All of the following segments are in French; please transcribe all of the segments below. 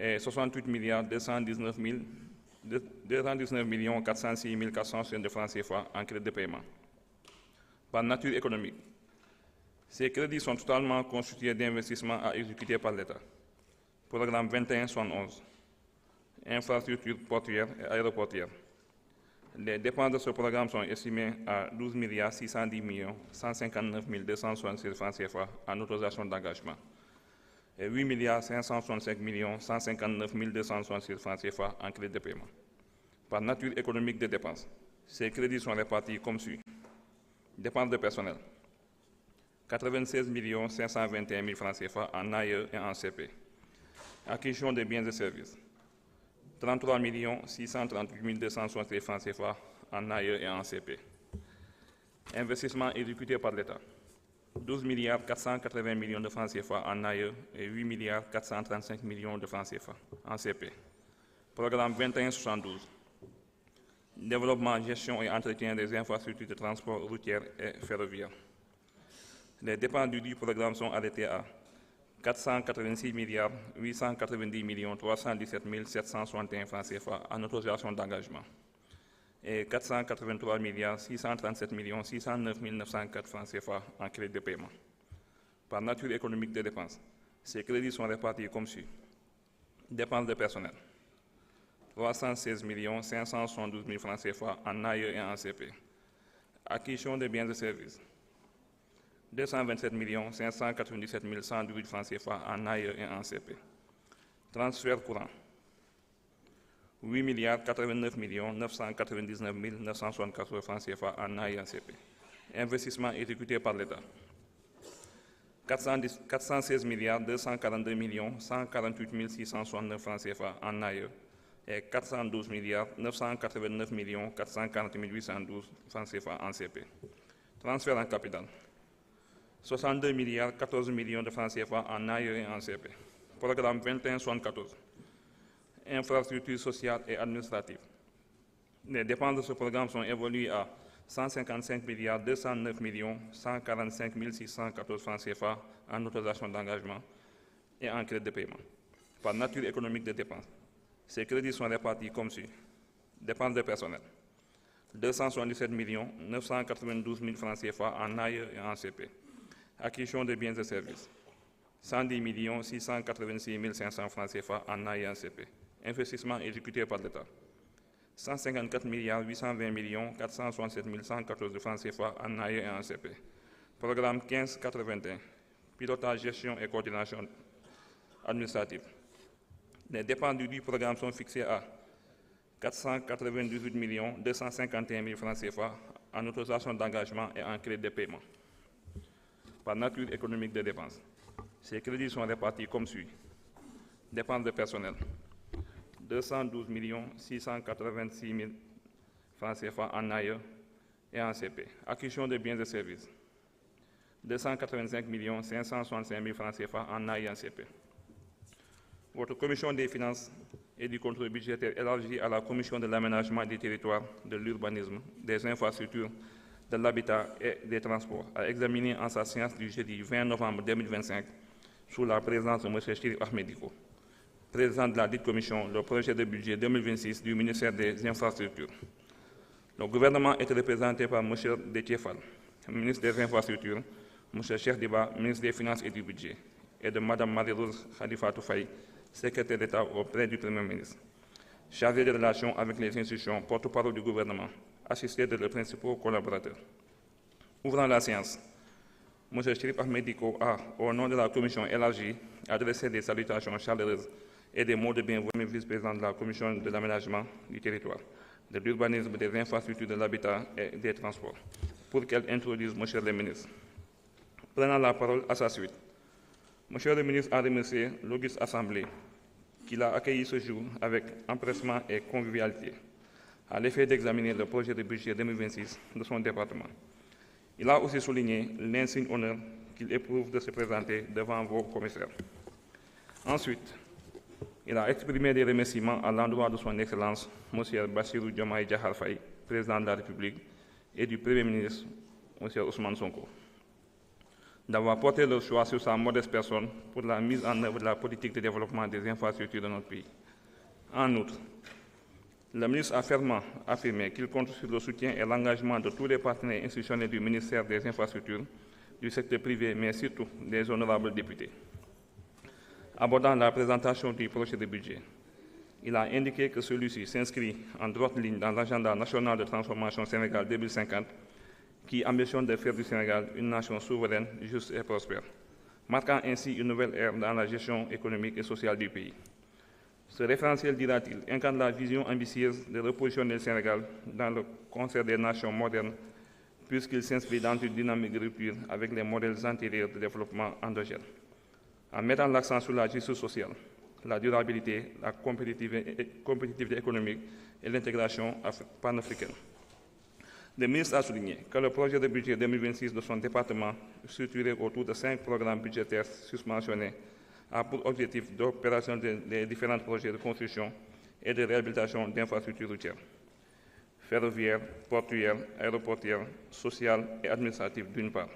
et 68 milliards 219 millions 406 460 de francs CFA en crédit de paiement. Par nature économique, ces crédits sont totalement constitués d'investissements à exécuter par l'État. Programme 2171, infrastructures portuaires et aéroportuaires. Les dépenses de ce programme sont estimées à 12 milliards 610 millions 159 266 francs CFA en autorisation d'engagement et 8 milliards 565 millions 159 266 francs CFA en crédit de paiement. Par nature économique des dépenses, ces crédits sont répartis comme suit. Dépenses de personnel, 96 521 000 francs CFA en AE et en CP. Acquisition des biens et services, 33 638 260 francs CFA en AE et en CP. Investissement exécuté par l'État, 12 milliards 480 millions de francs CFA en AE et 8 milliards 435 millions de francs CFA en CP. Programme 2172, développement, gestion et entretien des infrastructures de transport routier et ferroviaire. Les dépenses du programme sont arrêtées à 486 milliards 890 millions 317 761 francs CFA en autorisation d'engagement et 483 milliards 637 millions 609 904 francs CFA en crédit de paiement. Par nature économique des dépenses, ces crédits sont répartis comme suit. Dépenses de personnel, 316 572 000 francs CFA en AE et en CP. Acquisition des biens et services, 227 597 118 francs CFA en AE et en CP. Transfert courant, 8 milliards 89 999 964 francs CFA en AE et en CP. Investissement exécuté par l'État, 416 milliards 242 millions 148 669 francs CFA en AE et 412 milliards 989 millions 440 812 francs CFA en CP. Transfert en capital, 62 milliards 14 millions de francs CFA en AE et en CP. Programme 2174, infrastructures sociales et administratives. Les dépenses de ce programme sont évoluées à 155 milliards 209 millions 145 614 francs CFA en autorisation d'engagement et en crédit de paiement. Par nature économique des dépenses, ces crédits sont répartis comme suit. Dépenses de personnel, 277 992 000 francs CFA en AE et en CP. Acquisition de biens et services, 110 686 500 francs CFA en AE et en CP. Investissement exécuté par l'État, 154 milliards 820 millions 467 114 de francs CFA en AE et en CP. Programme 1581, pilotage, gestion et coordination administrative. Les dépenses du programme sont fixées à 498 251 000 francs CFA en autorisation d'engagement et en crédit de paiement. Par nature économique des dépenses, ces crédits sont répartis comme suit. Dépenses de personnel, 212 686 000 francs CFA en AE et en CP. Acquisition de biens et services, 285 565 000 francs CFA en AE et en CP. Votre commission des finances et du contrôle budgétaire élargie à la commission de l'aménagement des territoires, de l'urbanisme, des infrastructures, de l'habitat et des transports a examiné en sa séance du jeudi 20 novembre 2025, sous la présence de M. Chérif Ahmed Dicko, président de la dite commission, le projet de budget 2026 du ministère des Infrastructures. Le gouvernement est représenté par M. Déthié Fall, ministre des Infrastructures, M. Cheikh Diba, ministre des Finances et du Budget, et de Mme Marie-Rose Khalifatou Faye, secrétaire d'État auprès du Premier ministre, chargé des relations avec les institutions, porte-parole du gouvernement, assisté de leurs principaux collaborateurs. Ouvrant la séance, M. Chérif Ahmed Dicko a, au nom de la commission élargie, adressé des salutations chaleureuses et des mots de bienvenue au vice-président de la commission de l'aménagement du territoire, de l'urbanisme, des infrastructures de l'habitat et des transports, pour qu'elle introduise M. le ministre. Prenant la parole à sa suite, M. le ministre a remercié l'auguste Assemblée qu'il a accueilli ce jour avec empressement et convivialité, à l'effet d'examiner le projet de budget 2026 de son département. Il a aussi souligné l'insigne honneur qu'il éprouve de se présenter devant vos commissaires. Ensuite, il a exprimé des remerciements à l'endroit de son Excellence, M. Bassirou Diomaye Diakhar Faye, président de la République, et du Premier ministre, M. Ousmane Sonko. d'avoir porté leur choix sur sa modeste personne pour la mise en œuvre de la politique de développement des infrastructures de notre pays. En outre, le ministre a fermement affirmé qu'il compte sur le soutien et l'engagement de tous les partenaires institutionnels du ministère des Infrastructures, du secteur privé, mais surtout des honorables députés. Abordant la présentation du projet de budget, il a indiqué que celui-ci s'inscrit en droite ligne dans l'agenda national de transformation Sénégal 2050, qui ambitionne de faire du Sénégal une nation souveraine, juste et prospère, marquant ainsi une nouvelle ère dans la gestion économique et sociale du pays. Ce référentiel, dira-t-il, incarne la vision ambitieuse de repositionner le Sénégal dans le concert des nations modernes, puisqu'il s'inscrit dans une dynamique de rupture avec les modèles antérieurs de développement endogène, en mettant l'accent sur la justice sociale, la durabilité, la compétitivité économique et l'intégration panafricaine. Le ministre a souligné que le projet de budget 2026 de son département, structuré autour de 5 programmes budgétaires susmentionnés, a pour objectif d'opération des différents projets de construction et de réhabilitation d'infrastructures routières, ferroviaires, portuaires, aéroportuaires, sociales et administratives d'une part,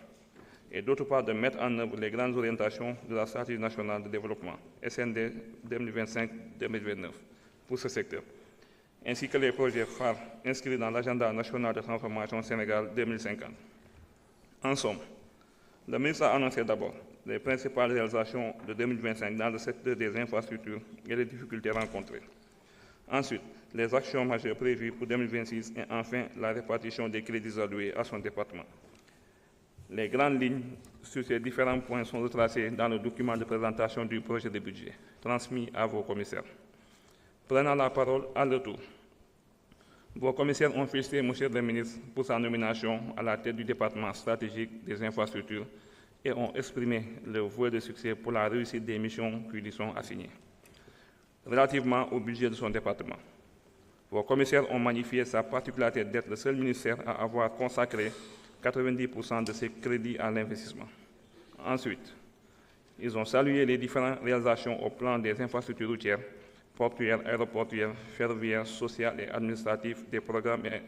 et d'autre part de mettre en œuvre les grandes orientations de la stratégie nationale de développement SND 2025-2029 pour ce secteur, ainsi que les projets phares inscrits dans l'agenda national de transformation Sénégal 2050. En somme, le ministre a annoncé d'abord les principales réalisations de 2025 dans le secteur des infrastructures et les difficultés rencontrées. Ensuite, les actions majeures prévues pour 2026 et enfin la répartition des crédits alloués à son département. Les grandes lignes sur ces différents points sont retracées dans le document de présentation du projet de budget, transmis à vos commissaires. Prenant la parole à leur tour, vos commissaires ont félicité M. le ministre pour sa nomination à la tête du département stratégique des infrastructures et ont exprimé leur vœu de succès pour la réussite des missions qui lui sont assignées. Relativement au budget de son département, vos commissaires ont magnifié sa particularité d'être le seul ministère à avoir consacré 90% de ses crédits à l'investissement. Ensuite, ils ont salué les différentes réalisations au plan des infrastructures routières, portuaires, aéroportuaires, ferroviaires, sociales et administratives des programmes et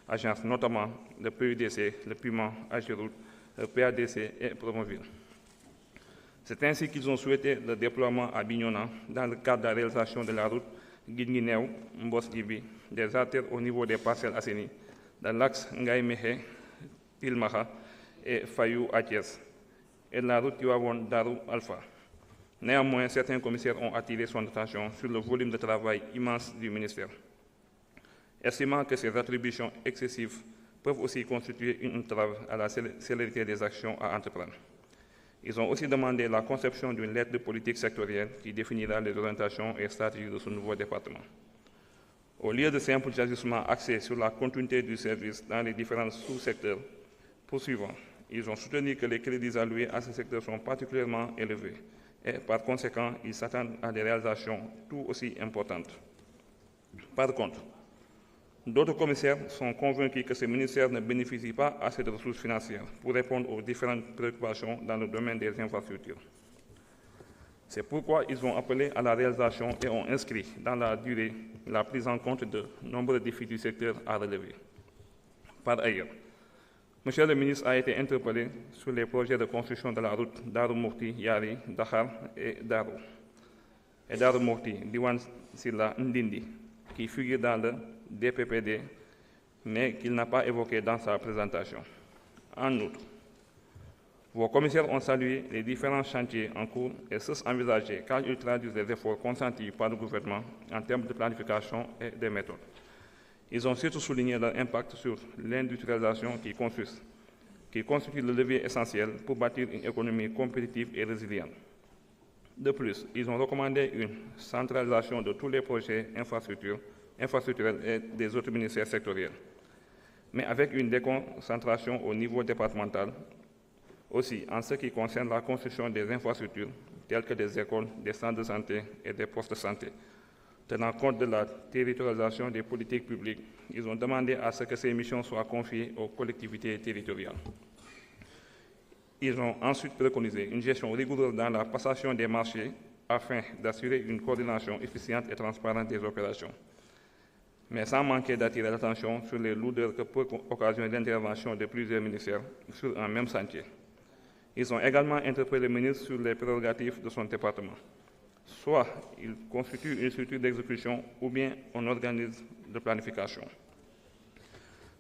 agences, notamment le PUDC, le PUMA, Agiroute, le PADC et Promoville. C'est ainsi qu'ils ont souhaité le déploiement à Bignona dans le cadre de la réalisation de la route Guinguinéo, Mbos-Gibi, des artères au niveau des parcelles assainies, de l'axe Ngaïmehe, Tilmaha et Fayou Atiès, et de la route Tiwawon Darou Alpha. Néanmoins, certains commissaires ont attiré son attention sur le volume de travail immense du ministère, estimant que ces attributions excessives peuvent aussi constituer une entrave à la célérité des actions à entreprendre. Ils ont aussi demandé la conception d'une lettre de politique sectorielle qui définira les orientations et stratégies de ce nouveau département. Au lieu de simples ajustements axés sur la continuité du service dans les différents sous-secteurs poursuivants, ils ont soutenu que les crédits alloués à ce secteur sont particulièrement élevés et par conséquent, ils s'attendent à des réalisations tout aussi importantes. Par contre, d'autres commissaires sont convaincus que ce ministère ne bénéficie pas assez de ressources financières pour répondre aux différentes préoccupations dans le domaine des infrastructures. C'est pourquoi ils ont appelé à la réalisation et ont inscrit dans la durée la prise en compte de nombreux défis du secteur à relever. Par ailleurs, M. le ministre a été interpellé sur les projets de construction de la route Darou-Mourti-Yari, Dakar et Darou-Mourti, Diwan Silla, Ndindi, qui figure dans le DPPD, mais qu'il n'a pas évoqué dans sa présentation. En outre, vos commissaires ont salué les différents chantiers en cours et ceux envisagés car ils traduisent les efforts consentis par le gouvernement en termes de planification et de méthodes. Ils ont surtout souligné leur impact sur l'industrialisation qui constitue le levier essentiel pour bâtir une économie compétitive et résiliente. De plus, ils ont recommandé une centralisation de tous les projets infrastructurels et des autres ministères sectoriels, mais avec une déconcentration au niveau départemental. Aussi, en ce qui concerne la construction des infrastructures, telles que des écoles, des centres de santé et des postes de santé, tenant compte de la territorialisation des politiques publiques, ils ont demandé à ce que ces missions soient confiées aux collectivités territoriales. Ils ont ensuite préconisé une gestion rigoureuse dans la passation des marchés afin d'assurer une coordination efficiente et transparente des opérations, mais sans manquer d'attirer l'attention sur les lourdeurs que peut occasionner l'intervention de plusieurs ministères sur un même chantier. Ils ont également interpellé le ministre sur les prérogatives de son département. Soit il constitue une structure d'exécution ou bien un organisme de planification.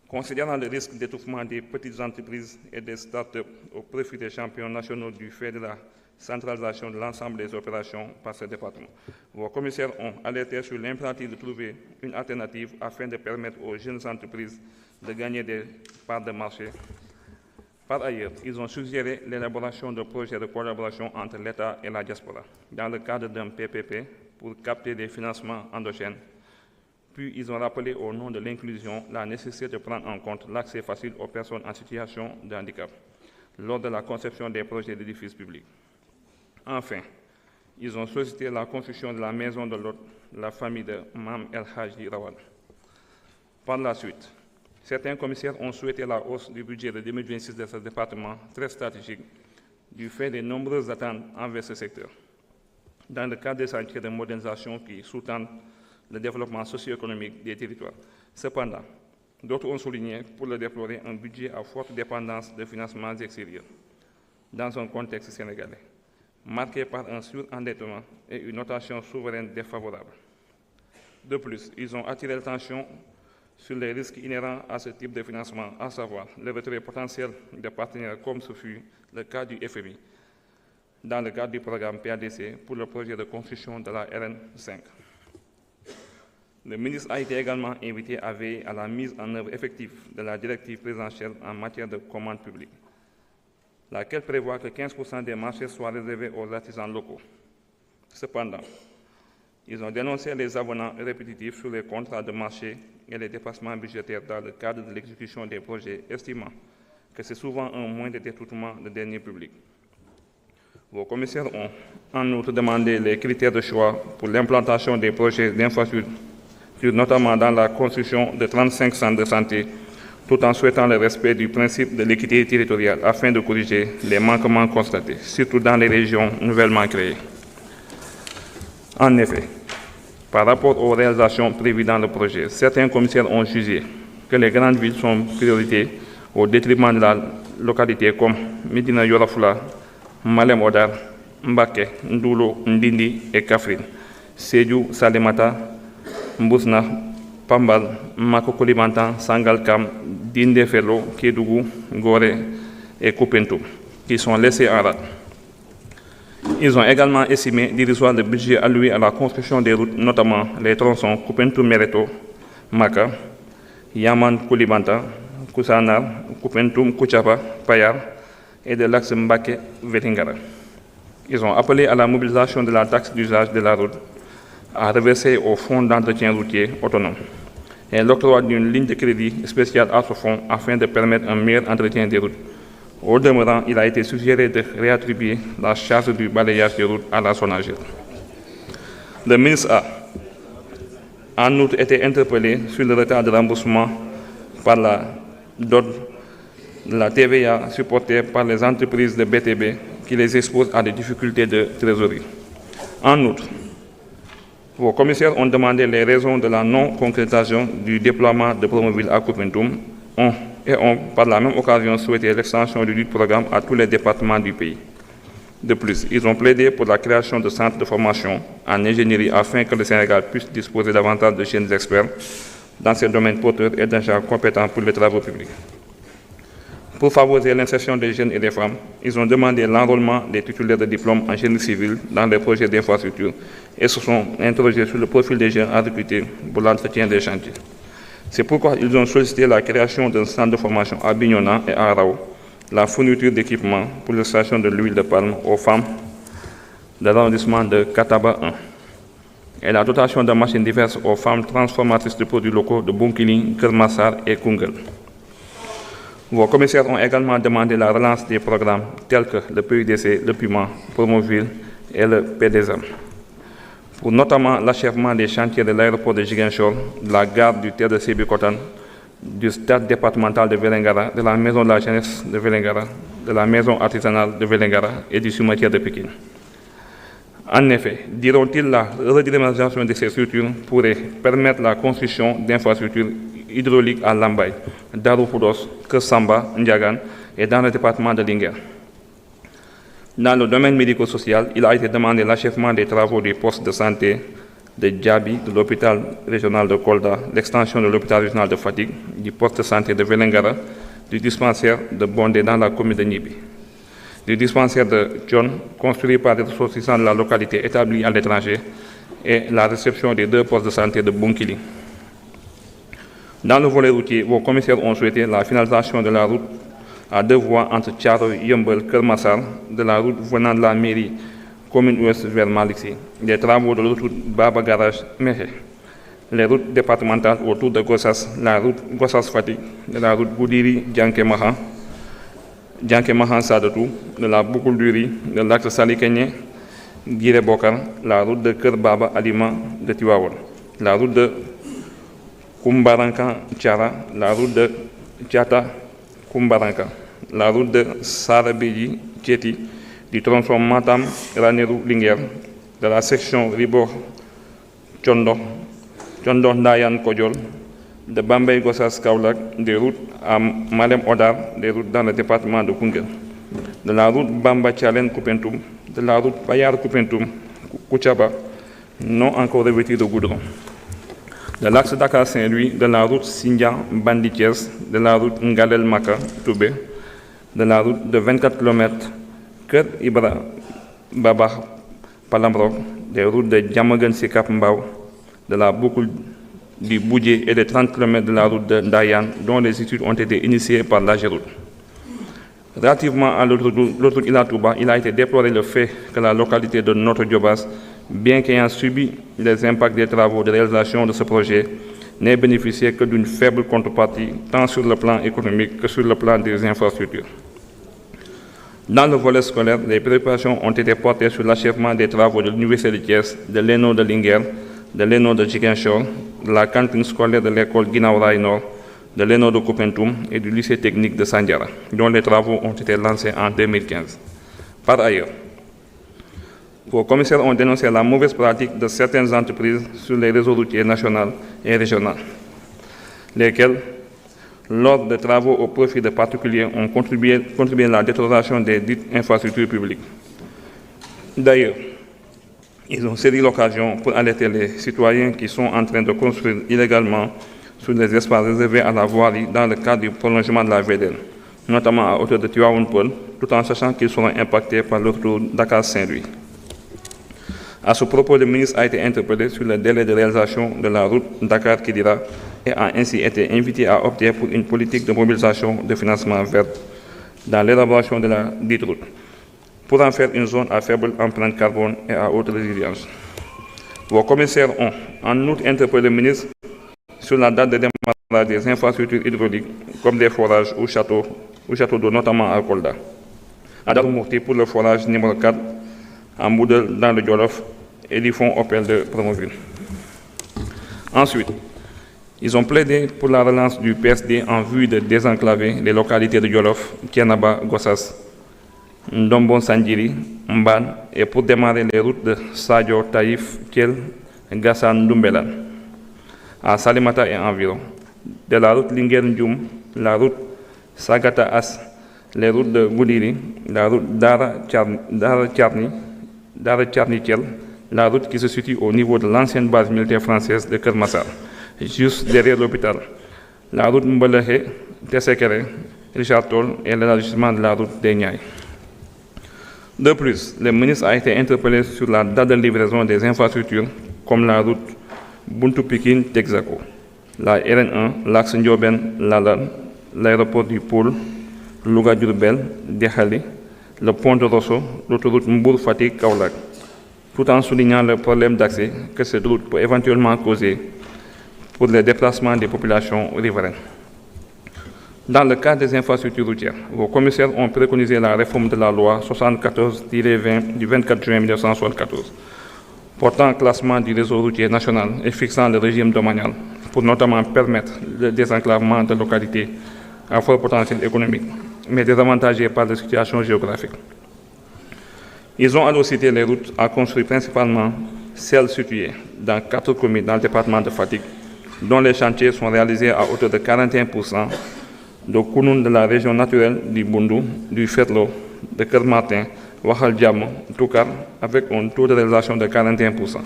Considérant le risque d'étouffement des petites entreprises et des start-up au profit des champions nationaux du fait de la centralisation de l'ensemble des opérations par ce département, vos commissaires ont alerté sur l'impératif de trouver une alternative afin de permettre aux jeunes entreprises de gagner des parts de marché. Par ailleurs, ils ont suggéré l'élaboration de projets de collaboration entre l'État et la diaspora dans le cadre d'un PPP pour capter des financements endogènes. Puis, ils ont rappelé au nom de l'inclusion la nécessité de prendre en compte l'accès facile aux personnes en situation de handicap lors de la conception des projets d'édifices publics. Enfin, ils ont sollicité la construction de la maison de l'hôte, la famille de Mam El Haji Rawad. Par la suite, certains commissaires ont souhaité la hausse du budget de 2026 de ce département très stratégique du fait des nombreuses attentes envers ce secteur, dans le cadre des chantiers de modernisation qui sous-tendent le développement socio-économique des territoires. Cependant, d'autres ont souligné, pour le déplorer, un budget à forte dépendance de financements extérieurs dans un contexte sénégalais, marqué par un surendettement et une notation souveraine défavorable. De plus, ils ont attiré l'attention sur les risques inhérents à ce type de financement, à savoir le retrait potentiel de partenaires comme ce fut le cas du FMI, dans le cadre du programme PADC pour le projet de construction de la RN5. Le ministre a été également invité à veiller à la mise en œuvre effective de la directive présidentielle en matière de commande publique, laquelle prévoit que 15% des marchés soient réservés aux artisans locaux. Cependant, ils ont dénoncé les avenants répétitifs sur les contrats de marché et les dépassements budgétaires dans le cadre de l'exécution des projets, estimant que c'est souvent un moyen de détournement de deniers publics. Vos commissaires ont en outre demandé les critères de choix pour l'implantation des projets d'infrastructure, notamment dans la construction de 35 centres de santé, tout en souhaitant le respect du principe de l'équité territoriale afin de corriger les manquements constatés, surtout dans les régions nouvellement créées. En effet, par rapport aux réalisations prévues dans le projet, certains commissaires ont jugé que les grandes villes sont priorité au détriment de la localité comme Médina Yoro-Fula, Malem Hodar, Mbacké, Ndoulo, Ndindi et Kaffrine, Sédhiou, Salémata, Mbousnakh, Pambal, Mako-Koulibantang, Sangalkam, Dindéfelo, Kédougou, Gorée et Koupentoum, qui sont laissés en rade. Ils ont également estimé dérisoire le budget alloué à la construction des routes, notamment les tronçons Koupentoum-Méréto, Maka, Yaman-Koulibantang, Koussanar, Koupentoum-Koutiaba, Payar et de l'axe Mbacké-Vélingara. Ils ont appelé à la mobilisation de la taxe d'usage de la route à reverser au fonds d'entretien routier autonome et l'octroi d'une ligne de crédit spéciale à ce fonds afin de permettre un meilleur entretien des routes. Au demeurant, il a été suggéré de réattribuer la charge du balayage des routes à la SONAGED. Le ministre a en outre été interpellé sur le retard de remboursement par la DOD de la TVA supportée par les entreprises de BTB qui les exposent à des difficultés de trésorerie. En outre, vos commissaires ont demandé les raisons de la non-concrétisation du déploiement de Promoville à Koupentoum et ont par la même occasion souhaité l'extension du programme à tous les départements du pays. De plus, ils ont plaidé pour la création de centres de formation en ingénierie afin que le Sénégal puisse disposer davantage de jeunes experts dans ces domaines porteurs et d'agents compétents pour les travaux publics. Pour favoriser l'insertion des jeunes et des femmes, ils ont demandé l'enrôlement des titulaires de diplômes en génie civil dans les projets d'infrastructure et se sont interrogés sur le profil des jeunes à recruter pour l'entretien des chantiers. C'est pourquoi ils ont sollicité la création d'un centre de formation à Bignona et à Rao, la fourniture d'équipements pour l'extraction de l'huile de palme aux femmes de l'arrondissement de Kataba 1 et la dotation de machines diverses aux femmes transformatrices de produits locaux de Bounkiling, Kermassar et Koungheul. Vos commissaires ont également demandé la relance des programmes tels que le PUDC, le PUMA, Promoville et le PDSM, pour notamment l'achèvement des chantiers de l'aéroport de Ziguinchor, de la gare du terre de Sébikotane, du stade départemental de Vélingara, de la maison de la jeunesse de Vélingara, de la maison artisanale de Vélingara et du cimetière de Pékin. En effet, diront-ils, la redynamisation de ces structures pourrait permettre la construction d'infrastructures hydrauliques à Lambaye, Darou Khoudoss, Kersamba, Ndiagane et dans le département de Linguère. Dans le domaine médico-social, il a été demandé l'achèvement des travaux du poste de santé de Djabi, de l'hôpital régional de Kolda, l'extension de l'hôpital régional de Fatick, du poste de santé de Vélingara, du dispensaire de Bondé dans la commune de Nibi, du dispensaire de Thion, construit par des ressortissants de la localité établis à l'étranger, et la réception des 2 postes de santé de Bunkili. Dans le volet routier, vos commissaires ont souhaité la finalisation de la route à 2 voies entre Thiaroye, Yeumbeul, Keur Massar, de la route venant de la mairie commune ouest vers Malick Sy, des travaux de l'autoroute Baba Garage Mékhé, les routes départementales autour de Gossas, la route Gossas-Fatick, de la route Goudiri, Dianké-Mahan Sadatou, de la boucle du riz, de l'axe Salikégné, Guiré Bokar, la route de Keur Baba Alima de Tivaouane, la route de Koumbaranka Thiara, la route de Thiata Koumbaranka, la route de Sarabéji Thieti, du tronçon Matam Ranérou Linguère, de la section Ribor Tchondo Ndayan Kodjol, de Bambey Gossas Kaolack, des routes à Malem Odar, des routes dans le département de Koungheul, de la route Bamba Thialène Koupentoum, de la route Payar Koupentoum Koutiaba, non encore revêtue de goudron, de l'axe Dakar-Saint-Louis, de la route Sindian Banditiès, de la route Ngalel Maka Toubé, de la route de 24 km Keur Ibra Baba Palambrok, des routes de Diamaguène Sicap Mbao, de la boucle du Boudjé et de 30 km de la route de Ndayan, dont les études ont été initiées par l'AGEROUTE. Relativement à l'autoroute Ila Touba, il a été déploré le fait que la localité de Notto Diobass, bien qu'ayant subi les impacts des travaux de réalisation de ce projet, n'ait bénéficié que d'une faible contrepartie, tant sur le plan économique que sur le plan des infrastructures. Dans le volet scolaire, les préoccupations ont été portées sur l'achèvement des travaux de l'Université de Thiès, de l'ENO de Linguère, de l'ENO de Ziguinchor, de la cantine scolaire de l'école Guinaw Rail Nord, de l'ENO de Koupentoum et du lycée technique de Sandiara, dont les travaux ont été lancés en 2015. Par ailleurs, vos commissaires ont dénoncé la mauvaise pratique de certaines entreprises sur les réseaux routiers nationaux et régionaux, lesquels, lors des travaux au profit de particuliers, ont contribué à la détérioration des dites infrastructures publiques. D'ailleurs, ils ont saisi l'occasion pour alerter les citoyens qui sont en train de construire illégalement sur les espaces réservés à la voirie dans le cadre du prolongement de la VDN, notamment à hauteur de Tivaouane-Peulh, tout en sachant qu'ils seront impactés par l'autoroute Dakar-Saint-Louis. À ce propos, le ministre a été interpellé sur le délai de réalisation de la route Dakar-Kidira et a ainsi été invité à opter pour une politique de mobilisation de financement vert dans l'élaboration de la dite route, pour en faire une zone à faible empreinte carbone et à haute résilience. Vos commissaires ont en outre interpellé le ministre sur la date de démarrage des infrastructures hydrauliques comme des forages ou châteaux d'eau, notamment à Kolda. À Darou Mouhty pour le forage numéro 4, à Mboudel dans le Djolof et du fonds Opel de Promoville. Ensuite, ils ont plaidé pour la relance du PSD en vue de désenclaver les localités de Djolof, Kianaba, Gossas, Ndombon Sandjiri, Mban et pour démarrer les routes de Sadio, Taïf, Kiel, Gassan, Doumbelane, à Salimata et environ, de la route Linguère-Ndioum, la route Sagata-As, les routes de Goudiri, la route Dara-Tcharni-Kiel, la route qui se situe au niveau de l'ancienne base militaire française de Keur Massar, juste derrière l'hôpital, la route Mbelehe, Tessekere, Richard Toll et l'élargissement de la route des Niayes. De plus, le ministre a été interpellé sur la date de livraison des infrastructures comme la route Buntu-Pikine-Texaco, la RN1, l'axe Ndiobène-Lalane, l'aéroport du Pôle, Louga-Diourbel, Dexali, le pont de Rosso, l'autoroute Mbour-Fatick-Kaolack, tout en soulignant le problème d'accès que cette route peut éventuellement causer pour les déplacements des populations riveraines. Dans le cadre des infrastructures routières, vos commissaires ont préconisé la réforme de la loi 74-20 du 24 juin 1974, portant classement du réseau routier national et fixant le régime domanial pour notamment permettre le désenclavement de localités à fort potentiel économique, mais désavantagées par la situation géographique. Ils ont alors cité les routes à construire, principalement celles situées dans 4 communes dans le département de Fatick, dont les chantiers sont réalisés à hauteur de 41%, de Kounoune de la région naturelle du Boundou, du Ferlo, de Keur Martin, Waxal Diam, Toukar, avec un taux de réalisation de 41%.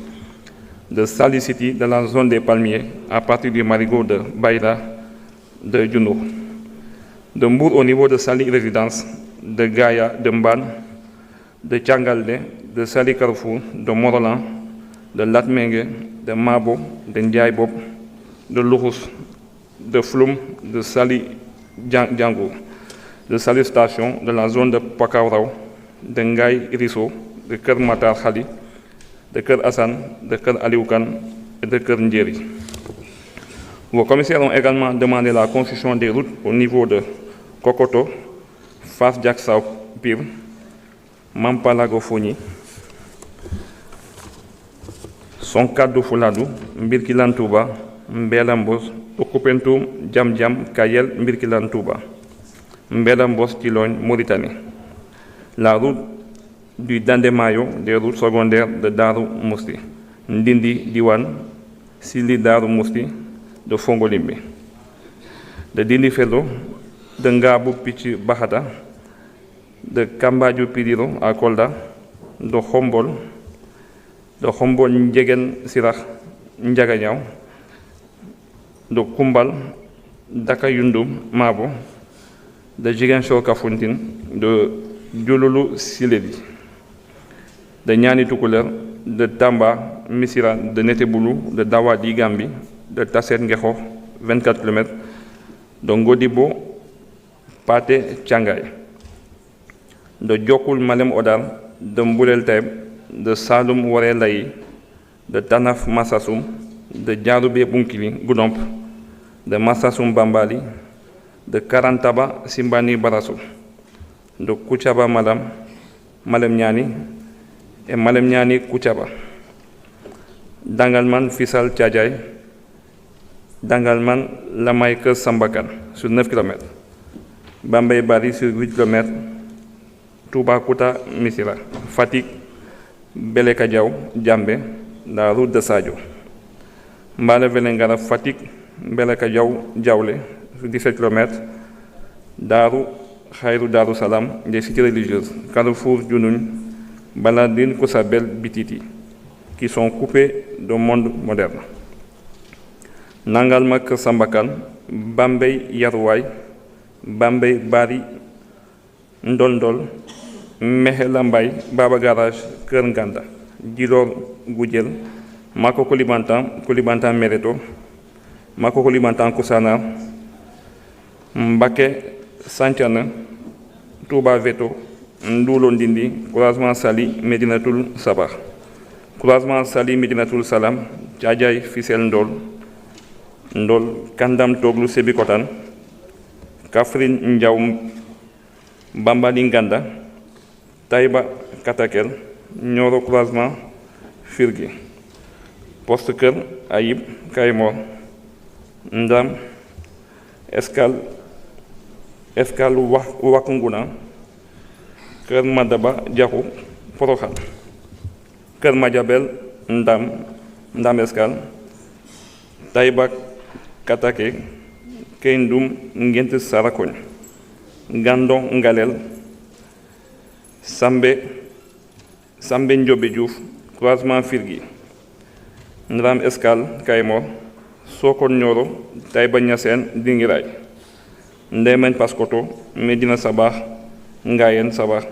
De Sali City, dans la zone des Palmiers, à partir du marigot de Baïda, de Djouno. De Mbour au niveau de Sali Résidence, de Gaïa, de Mban, de Tchangalde, de Sali Carrefour, de Morolan, de Latmengue, de Mabo, de Ndiaye-Bob, de Lourous, de Floum, de Sali Django, de Sali Station, de la zone de Pakaurao, de Ngaï Risso, de Ker Matar Khali, de Ker Hassan, de Ker Alioukan et de Ker Ndjeri. Vos commissaires ont également demandé la construction des routes au niveau de Kokoto, Fas Diaksao Pire, Mampalago Foni, Sonkadou Fouladou, Mbirkilan Touba, Mbelambos, Okupentoum, Djam Djam, Kayel, Mbirkilan Touba, Mbelambos, Tilogne, Mauritanie. La route du Dandemayo, des routes secondaires de Darou Mousti, Ndindi Diwan, Sili Darou Mousti, de Fongolimbi, de Dindi Fello, de Ngabou Pichi Bahata, de Kambadjou Pidiro à Kolda, de Khombol Ndjegen Sirach Ndjaganyao, de Kumbal, Dakayundum Mabo, de Jigenshore Kafountine, de Djololo Siledi, de Nyani Tukuler, de Tamba, Missira, de Neteboulou, de Dawadi Gambi, de Tasset Ngekho, 24 km, de Ngodibo, Pate Tchangay, de Djokul Malem Odar, de Mboulel Teb, de Saloum Warelaï, de Tanaf Massassoum, de Djaroubé Bunkili, Goudomp, de Massassoum Bambali, de Karantaba Simbani Barassou, de Kouchaba Malem Nyani et Malem Nyani Kouchaba, Dangalman Fissal Tchadjaï, Dangalman Lamaïke Sambakan sur 9 km, Bambay Bari sur 8 km, Touba Kouta Missira, Fatik, Beleka Diaw, Djambe, la route de Sadio, Mbale Velengara Fatik, Beleka Diaw, Diawle, sur 17 km, Darou, Khairou Darou Salam, des cités religieuses, Carrefour Djounoun, Baladine Koussabel Bititi, qui sont coupés du monde moderne. Nangalmak Sambakan, Bambay Yarouay, Bambay Bari Ndondol, Mehelambay, Baba Garage, Kernganda, Djilor Goudjel, Mako Kolibantan Mereto, Mako Kolibantan Koussana, Mbake Santiana, Touba Veto, Ndoulo Ndindi, Croisement Sali, Medinatoul Sabah. Croisement Sali, Medinatoul Salam, Djadjaï Fissel Ndol, Kandam Toglu Sebikotan, Kafrin Ndjaou Bambali Nganda, Taïba Katakel, Nyoro Croisement Firgi, Posteker Aïb Kaimor, Ndam, Escale Wakunguna, Ker Madaba Diakou, Porokhan, Ker Madjabel Ndam Escale, Taïba Katake, Keindum Ngent Sarakon, Gandon Ngalel, Sambe Ndjobe Diouf, Croisement Firgi, Ndram Escale Kaimor, Sokon Nyoro, Taïba Nyasen Dingiray, Ndemen Paskoto, Medina Sabah, Ngayen Sabah,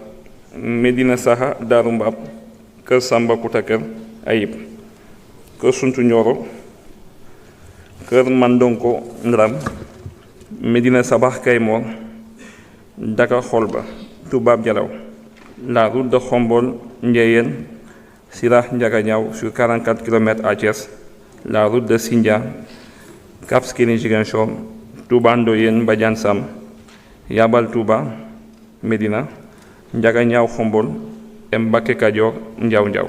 Medina Saha Darumbab, Ker Samba Koutaker, Aïb, Ker Suntu Nyoro, Ker Mandonko Ndram, Medina Sabah Kaimor, Dakar Kholba, Toubab Dialaw, la route de Khombol Ndjeyen, Sirah Ndiaganyao sur 44 km à Thiès, la route de Sindia, Cap Skirring Ziguinchor, Touba Ndoyen Badiane Sam, Yabal Touba, Medina, Ndiaganyao Khombol, Mbake Kadior, Ndiaou.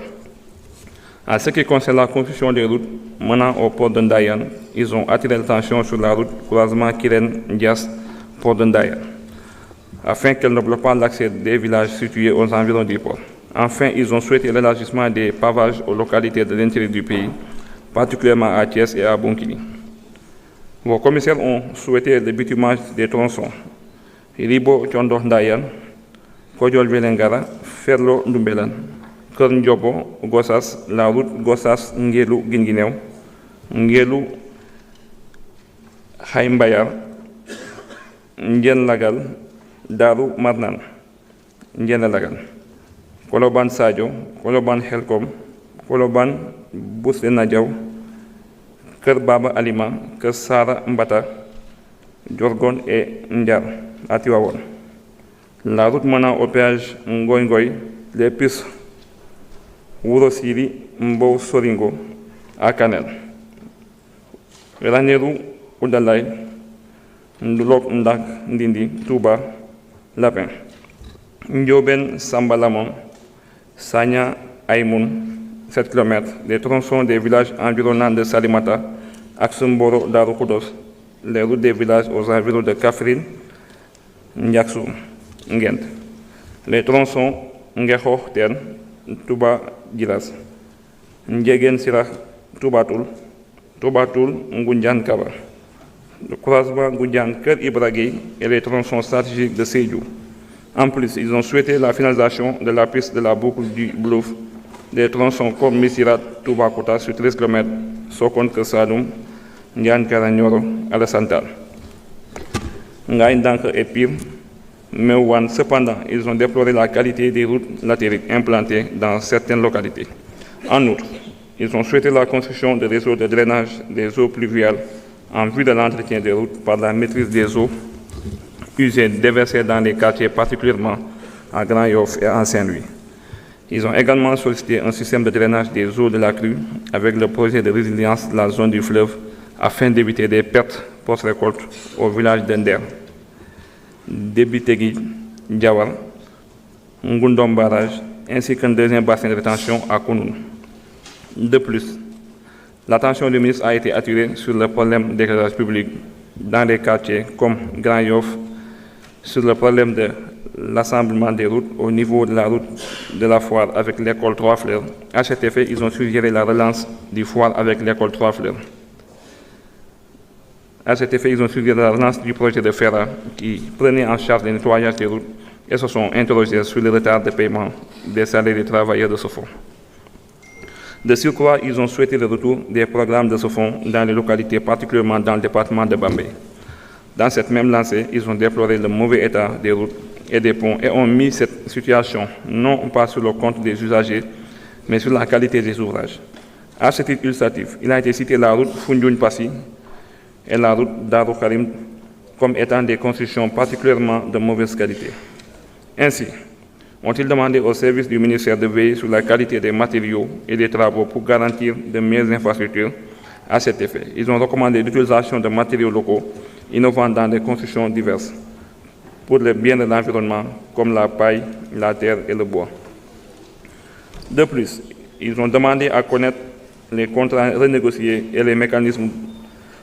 En ce qui concerne la construction des routes menant au port de Ndayan, ils ont attiré l'attention sur la route croisement Kiren-Ndias, port de Ndayan, afin qu'elle ne bloque pas l'accès des villages situés aux environs du port. Enfin, ils ont souhaité l'élargissement des pavages aux localités de l'intérieur du pays, particulièrement à Thiès et à Bonkili. Vos commissaires ont souhaité le bitumage des tronçons Ribo Tchondor Ndayan, Kodiol Vélingara, Ferlo Ndoumbelane, Kër Ndiobo, Gossas, la route Gossas Ngelu Guinguinéo, Ngelu Haymbayar, Ndien Lagal, Darou Marnan, Ndien Lagal, Koloban Sadio, Koloban Helkom, Koloban Boussé Nadjaw, Kër Baba Alima, Kër Sara Mbata, Djorgon et Ndiar, à Tivaouane. La route menant au péage Ngoy, les pistes Wurosiri, Mbo Soringo, à Canel. Ranerou Oudalay, Ndulok Ndak Ndindi, Touba, Lapin. Ndioben Sambalamon, Sanya Aïmoun, 7 km, les tronçons des villages environnants de Salimata, Aksumboro, Darukudos, les routes des villages aux environs de Kafrine, Ndiaksou, Ngent. Les tronçons Ngekho Ten, Touba Gilas, Ndjegen Sirah, Toubatul, Ngundian Kaba. Le croisement Ngundian Ker Ibragui et les tronçons stratégiques de Sédhiou. En plus, ils ont souhaité la finalisation de la piste de la boucle du Blouf, des tronçons comme Missirat, Touba Kota sur 13 km, Sokon Kersaloum, Ndian Karanyoro, Alasantal. Ngaïndank et Pire, Meuwan. Cependant, ils ont déploré la qualité des routes latériques implantées dans certaines localités. En outre, ils ont souhaité la construction de réseaux de drainage des eaux pluviales en vue de l'entretien des routes par la maîtrise des eaux usées déversées dans les quartiers, particulièrement à Grand Yoff et à Saint-Louis. Ils ont également sollicité un système de drainage des eaux de la crue avec le projet de résilience de la zone du fleuve afin d'éviter des pertes post-récolte au village d'Ender, Débitégui, Diawar, Ngundom Barrage, ainsi qu'un deuxième bassin de rétention à Kounoun. De plus, l'attention du ministre a été attirée sur le problème d'éclairage public dans les quartiers comme Grand Yoff, sur le problème de l'assemblement des routes au niveau de la route de la foire avec l'école Trois Fleurs. À cet effet, ils ont suggéré la relance du foire avec l'école Trois Fleurs. À cet effet, ils ont suggéré la relance du projet de FERA qui prenait en charge le nettoyage des routes et se sont interrogés sur le retard de paiement des salaires des travailleurs de ce fonds. De surcroît, ils ont souhaité le retour des programmes de ce fonds dans les localités, particulièrement dans le département de Bambey. Dans cette même lancée, ils ont déploré le mauvais état des routes et des ponts et ont mis cette situation non pas sur le compte des usagers, mais sur la qualité des ouvrages. À ce titre illustratif, il a été cité la route Foundiougne-Passy et la route Darou Karim comme étant des constructions particulièrement de mauvaise qualité. Ainsi, ont-ils demandé au service du ministère de veiller sur la qualité des matériaux et des travaux pour garantir de meilleures infrastructures. À cet effet, ils ont recommandé l'utilisation de matériaux locaux innovants dans des constructions diverses pour le bien de l'environnement comme la paille, la terre et le bois. De plus, ils ont demandé à connaître les contrats renégociés et les mécanismes